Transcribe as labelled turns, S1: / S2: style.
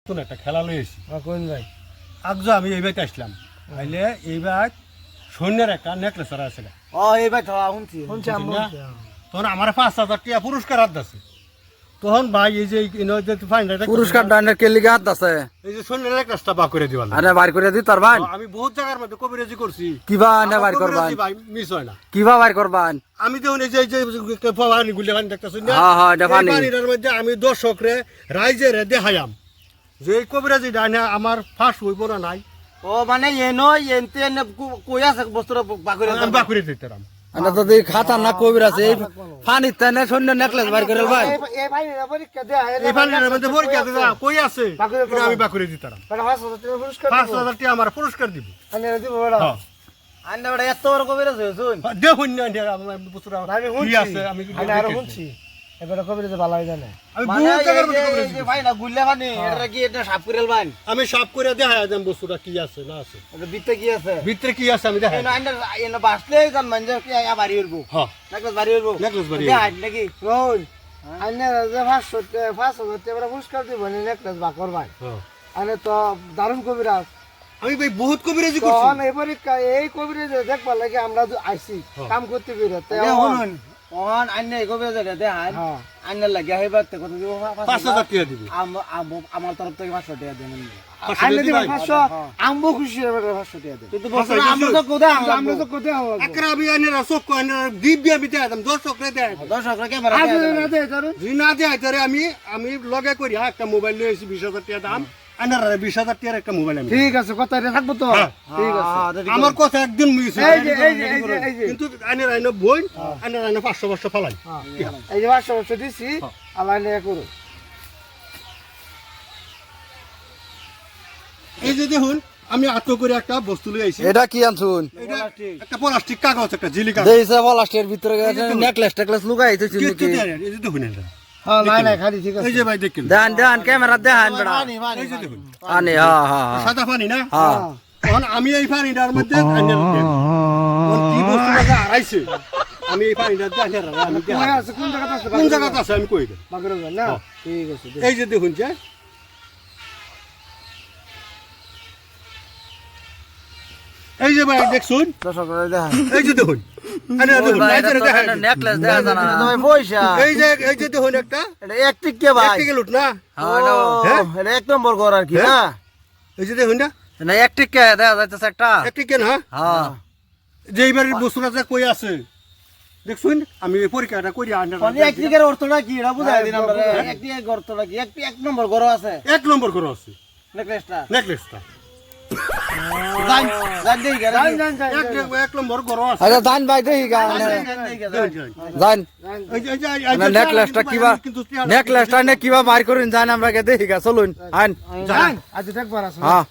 S1: নতুন একটা খেলা লইছি
S2: কোন ভাই
S1: আগজো আমি এই বাইতে আসলাম আইলে এই বাইত সৈন্যের একটা নেকলেস আছে
S2: এই ভাই শুনছি
S1: তখন আমার 5,000 টাকা পুরস্কার হাত আছে তখন ভাই এই যে
S3: পুরস্কার ডানের কে লিগে হাত আছে
S1: এই যে সৈন্যের নেকলেসটা বা করে দিবাল
S3: আরে বাইর করে দি তোর ভাই
S1: আমি বহুত জায়গার মধ্যে কবিরাজি করছি
S3: কিবা না বাইর করবান
S1: ভাই মিস হয় না
S3: কিবা বাইর করবান
S1: আমি দেখুন এই যে পানি গুলি পানি দেখতেছি না
S3: হ্যাঁ হ্যাঁ এটা পানি
S1: পানিটার মধ্যে আমি দর্শকরে রাইজেরে দেখাইয়াম যে এই কবিরাজি ডাইনা আমার ফাঁস হইব না নাই
S2: মানে এনতে কই আছে বস্তুটা বাকরে
S1: আমি বাকুরে দিতাম
S3: আনা তো দেখ খাতা না কবির আছে এই পানি তানে শূন্য নেকলেস বাইর করে ভাই
S2: এই ভাই পরীক্ষা দে
S1: এই পানির মধ্যে পরীক্ষা দিতা কই আছে আমি বাকুরে দিতাম
S2: বড় 5,000 পুরস্কার
S1: 5,000 টাকা আমার পুরস্কার দিব
S2: আনে দিব বড়
S1: হ্যাঁ
S2: আনে বড় এত বড় কবির আছে শুন
S1: দেখুন না আমার বুঝরা
S2: আমি
S1: কি আছে আমি
S2: আনে আর শুনছি এবারে কবির যে ভালো হয় জানে
S1: আমি বহুত জায়গার মধ্যে কবিরাজি
S2: এই ভাই না গুল্লা পানি এটা কি এটা সাপ করেল ভাই
S1: আমি সব করে দেখাই দেন বস্তুটা কি আছে না আছে
S2: এটা ভিতরে কি আছে
S1: ভিতরে কি আছে আমি দেখাই
S2: এনে বাসলে জান মানে কি বাড়ি উঠবো
S1: হ্যাঁ
S2: নেকলেস বাড়ি উঠবো
S1: নেকলেস বাড়ি
S2: দেখাই নাকি রোল আনে যে 500 টাকা পুরস্কার দিব নেকলেস বাকর ভাই
S1: হ্যাঁ
S2: আনে তো দারুণ কবিরাজ
S1: আমি ভাই বহুত কবিরাজি করছি
S2: তখন এই কবিরাজ দেখবার লাগে আমরা আইছি কাম করতে পেরে শুনুন অন আন্নে কবিরাজ দেখান আন্নে লাগে হেবাতে কত দিব
S1: 5,000 টাকা দিব
S2: আমার তরফ থেকে 500 টাকা দেন
S1: 500
S2: আন্নে দিব
S1: টাকা
S2: 500 আমবো খুশি হবে 500 টাকা দেন কিন্তু বছর আমরা তো কোথায়
S1: আকরা আমি আইনের চোখ আইনের দিব্য আমি দেখাম দর্শকরে দেখাম
S2: দর্শকরা ক্যামেরা না দে ধরুন
S1: জি না দেখাই তারে আমি লগে করি একটা মোবাইল লইছি 20,000 টাকা দাম আইনের 20,000 টাকার একটা মোবাইল আমি
S2: ঠিক আছে কথা রে থাকবো তো ঠিক আছে
S1: আমার কথা একদিন মিস
S2: এই যে
S1: কিন্তু আইনের বই আইনের 500 বর্ষ ফলাই
S2: এই যে 500 দিছি আল্লাহ নিয়ে করো
S1: এই যে দেখুন আমি আত্ম করে একটা বস্তু লই আইছি
S3: এটা কি আনছুন
S1: এটা একটা প্লাস্টিক কাগজ একটা জিলি কাগজ
S3: দেইছে পলাস্টের ভিতরে নেকলেস টেকলেস লুকাইছে
S1: কি
S3: চিনি কি
S1: এই যে দেখুন এটা
S2: হ্যাঁ নাই খালি ঠিক আছে
S1: এই যে ভাই দেখুন
S3: দেন ক্যামেরা দেখান বড়
S1: এই যে দেখুন
S3: আনে হ্যাঁ হ্যাঁ
S1: সাদা পানি না
S3: হ্যাঁ
S1: তখন আমি এই পানিটার মধ্যে আইনের কি বস্তু লাগা আইছে আমি এই পানিটা দেখে আমি
S2: কই আছে কোন জায়গাতে আছে
S1: কোন জায়গাতে আছে আমি কই দেব
S2: বাগরে না ঠিক আছে
S1: এই যে দেখুন যে এই যে ভাই দেখুন
S2: দর্শকরা দেখান
S1: এই যে দেখুন আরে দেখুন এই যে দেখেন
S3: নেকলেস দেখা জানা
S2: তুমি পয়সা
S1: এই যে দেখুন একটা
S2: এটা এক টিকে ভাই
S1: এক টিকে লুট না
S2: হ্যাঁ এটা এক নম্বর ঘর আর কি না
S1: এই যে দেখুন না
S3: না এক টিকে দেখা যাইতেছে একটা
S1: এক টিকে না
S3: হ্যাঁ
S1: যে এইবার বস্তুটা যে কই আছে দেখুন আমি এই পরীক্ষাটা করি আন্ডার
S2: এক টিকের অর্থটা কি এটা বুঝাই দিন আমরা এক টিকের অর্থটা কি এক নম্বর ঘর আছে
S1: এক নম্বর করে আছে
S2: নেকলেসটা
S1: জান
S2: জান দেই গেল
S1: এক নম্বর করে আছে
S3: আচ্ছা দান ভাই দেখি গা জান নেকলেসটা কিবা নেকলেসটা নে কিবা বাইর করেন জান আমরা কে দেখি গা চলুন আইন
S2: জান আজ দেখবার আছে
S3: হ্যাঁ